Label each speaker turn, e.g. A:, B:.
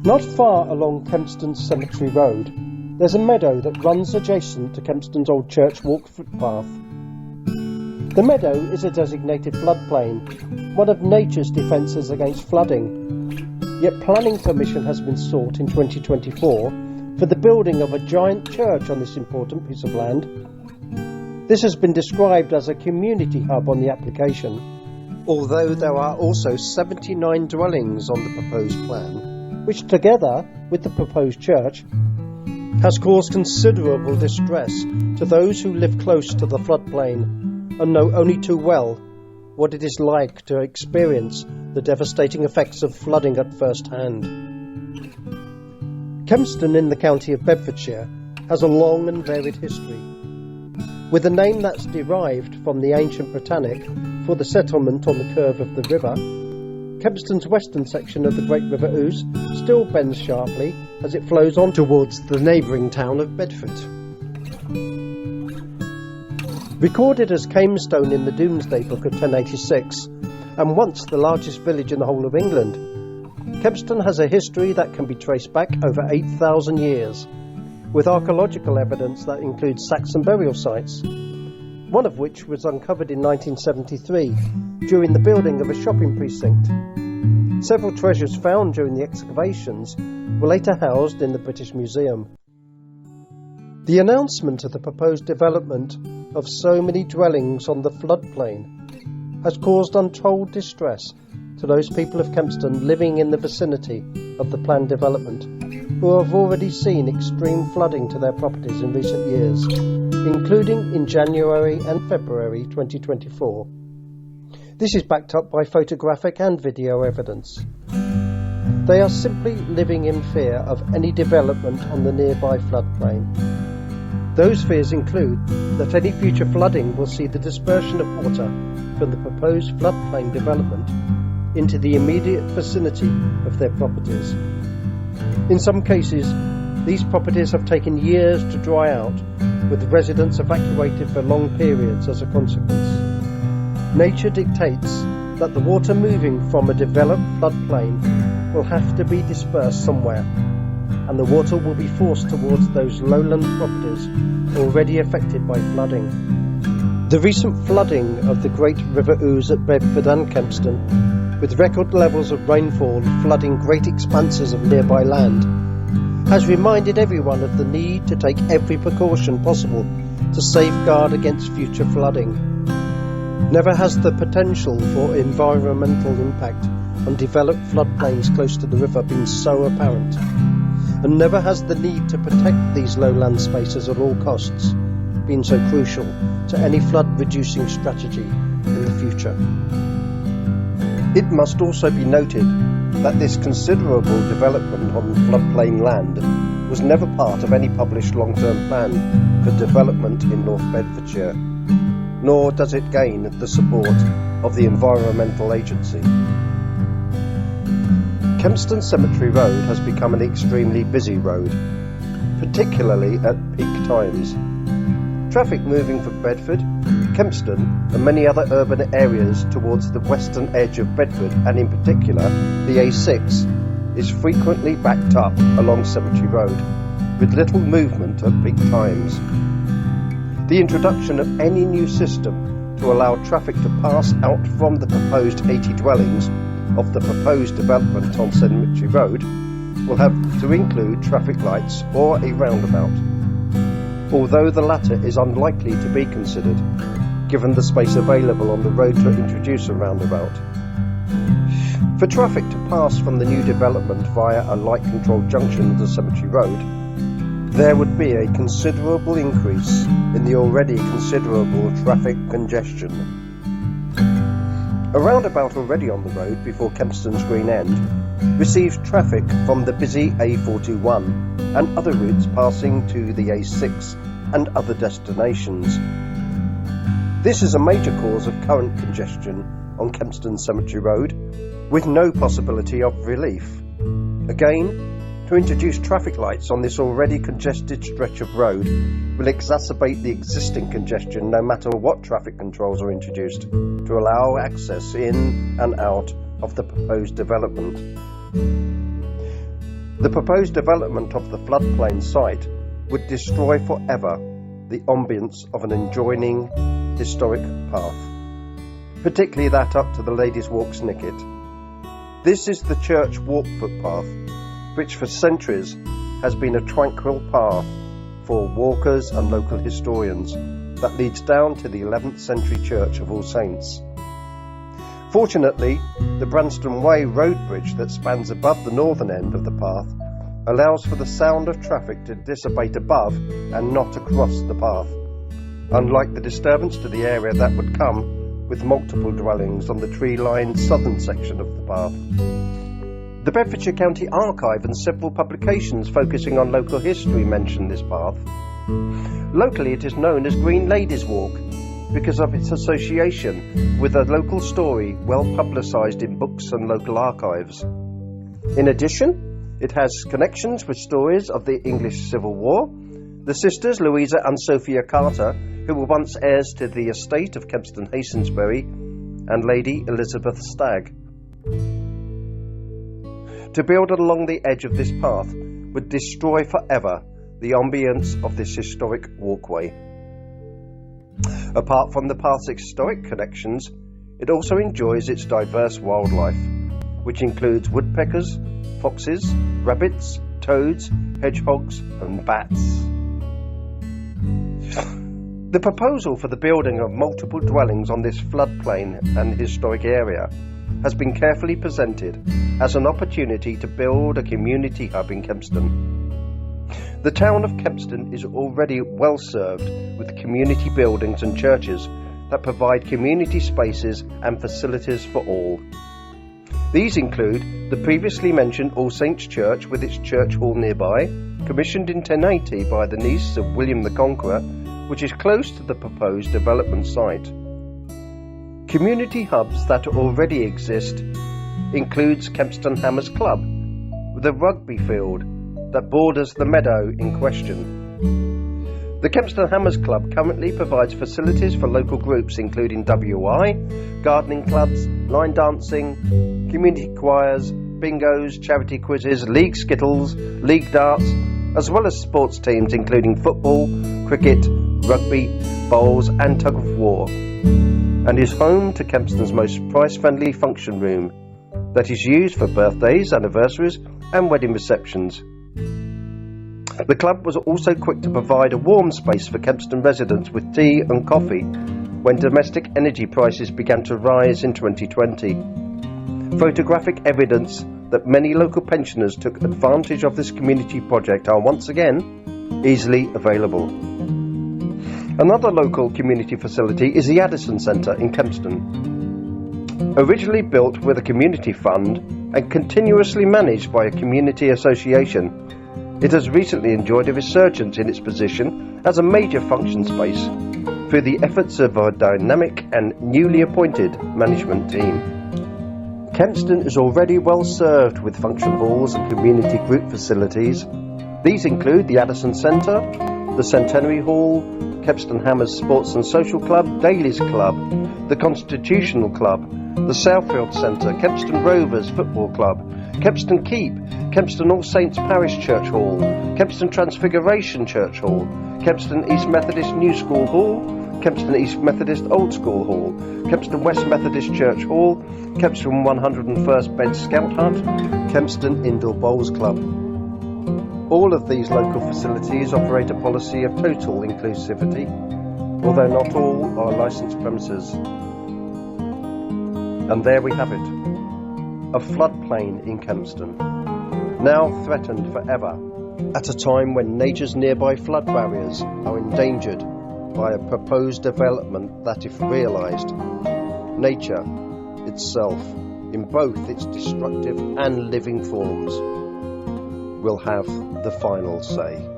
A: Not far along Kempston Cemetery Road, there's a meadow that runs adjacent to Kempston's old church walk footpath. The meadow is a designated floodplain, one of nature's defences against flooding. Yet planning permission has been sought in 2024 for the building of a giant church on this important piece of land. This has been described as a community hub on the application, although there are also 79 dwellings on the proposed plan, which together with the proposed church has caused considerable distress to those who live close to the floodplain and know only too well what it is like to experience the devastating effects of flooding at first hand. Kempston in the county of Bedfordshire has a long and varied history, with a name that's derived from the ancient Britannic for the settlement on the curve of the river. Kempston's western section of the Great River Ouse still bends sharply as it flows on towards the neighbouring town of Bedford. Recorded as Kempston in the Domesday Book of 1086, and once the largest village in the whole of England, Kempston has a history that can be traced back over 8,000 years, with archaeological evidence that includes Saxon burial sites, one of which was uncovered in 1973 during the building of a shopping precinct. Several treasures found during the excavations were later housed in the British Museum. The announcement of the proposed development of so many dwellings on the floodplain has caused untold distress to those people of Kempston living in the vicinity of the planned development, who have already seen extreme flooding to their properties in recent years, including in January and February 2024. This is backed up by photographic and video evidence. They are simply living in fear of any development on the nearby floodplain. Those fears include that any future flooding will see the dispersion of water from the proposed floodplain development into the immediate vicinity of their properties. In some cases, these properties have taken years to dry out, with residents evacuated for long periods as a consequence. Nature dictates that the water moving from a developed floodplain will have to be dispersed somewhere, and the water will be forced towards those lowland properties already affected by flooding. The recent flooding of the Great River Ouse at Bedford and Kempston, with record levels of rainfall flooding great expanses of nearby land, has reminded everyone of the need to take every precaution possible to safeguard against future flooding. Never has the potential for environmental impact on developed floodplains close to the river been so apparent, and never has the need to protect these lowland spaces at all costs been so crucial to any flood-reducing strategy in the future. It must also be noted that this considerable development on floodplain land was never part of any published long-term plan for development in North Bedfordshire, nor does it gain the support of the Environmental Agency. Kempston Cemetery Road has become an extremely busy road, particularly at peak times. Traffic moving from Bedford, Kempston and many other urban areas towards the western edge of Bedford, and in particular the A6, is frequently backed up along Cemetery Road, with little movement at peak times. The introduction of any new system to allow traffic to pass out from the proposed 80 dwellings of the proposed development on Cemetery Road will have to include traffic lights or a roundabout, although the latter is unlikely to be considered, given the space available on the road to introduce a roundabout. For traffic to pass from the new development via a light-controlled junction of the Cemetery Road, there would be a considerable increase in the already considerable traffic congestion. A roundabout already on the road before Kempston's Green End receives traffic from the busy A41 and other routes passing to the A6 and other destinations. This is a major cause of current congestion on Kempston Cemetery Road, with no possibility of relief. Again, to introduce traffic lights on this already congested stretch of road will exacerbate the existing congestion no matter what traffic controls are introduced to allow access in and out of the proposed development. The proposed development of the floodplain site would destroy forever the ambience of an adjoining historic path, particularly that up to the Ladies' Walk Snicket. This is the church walk footpath, which for centuries has been a tranquil path for walkers and local historians that leads down to the 11th century church of All Saints. Fortunately, the Branston Way road bridge that spans above the northern end of the path allows for the sound of traffic to dissipate above and not across the path, unlike the disturbance to the area that would come with multiple dwellings on the tree-lined southern section of the path. The Bedfordshire County Archive and several publications focusing on local history mention this path. Locally it is known as Green Ladies' Walk because of its association with a local story well publicised in books and local archives. In addition, it has connections with stories of the English Civil War, the sisters Louisa and Sophia Carter, who were once heirs to the estate of Kempston Hastonsbury, and Lady Elizabeth Stagg. To build along the edge of this path would destroy forever the ambience of this historic walkway. Apart from the path's historic connections, it also enjoys its diverse wildlife, which includes woodpeckers, foxes, rabbits, toads, hedgehogs and bats. The proposal for the building of multiple dwellings on this floodplain and historic area has been carefully presented as an opportunity to build a community hub in Kempston. The town of Kempston is already well served with community buildings and churches that provide community spaces and facilities for all. These include the previously mentioned All Saints Church with its church hall nearby, commissioned in 1080 by the niece of William the Conqueror, which is close to the proposed development site. Community hubs that already exist includes Kempston Hammers Club, with a rugby field that borders the meadow in question. The Kempston Hammers Club currently provides facilities for local groups including WI, gardening clubs, line dancing, community choirs, bingos, charity quizzes, league skittles, league darts, as well as sports teams including football, cricket, rugby, bowls and tug of war, and is home to Kempston's most price-friendly function room that is used for birthdays, anniversaries and wedding receptions. The club was also quick to provide a warm space for Kempston residents with tea and coffee when domestic energy prices began to rise in 2020. Photographic evidence that many local pensioners took advantage of this community project are once again easily available. Another local community facility is the Addison Centre in Kempston. Originally built with a community fund and continuously managed by a community association, it has recently enjoyed a resurgence in its position as a major function space through the efforts of a dynamic and newly appointed management team. Kempston is already well served with function halls and community group facilities. These include the Addison Centre, the Centenary Hall, Kempston Hammers Sports and Social Club, Daly's Club, the Constitutional Club, the Southfield Centre, Kempston Rovers Football Club, Kempston Keep, Kempston All Saints Parish Church Hall, Kempston Transfiguration Church Hall, Kempston East Methodist New School Hall, Kempston East Methodist Old School Hall, Kempston West Methodist Church Hall, Kempston 101st Bed Scout Hut, Kempston Indoor Bowls Club. All of these local facilities operate a policy of total inclusivity, although not all are licensed premises. And there we have it, a floodplain in Kempston, now threatened forever, at a time when nature's nearby flood barriers are endangered by a proposed development that, if realised, nature itself, in both its destructive and living forms, will have the final say.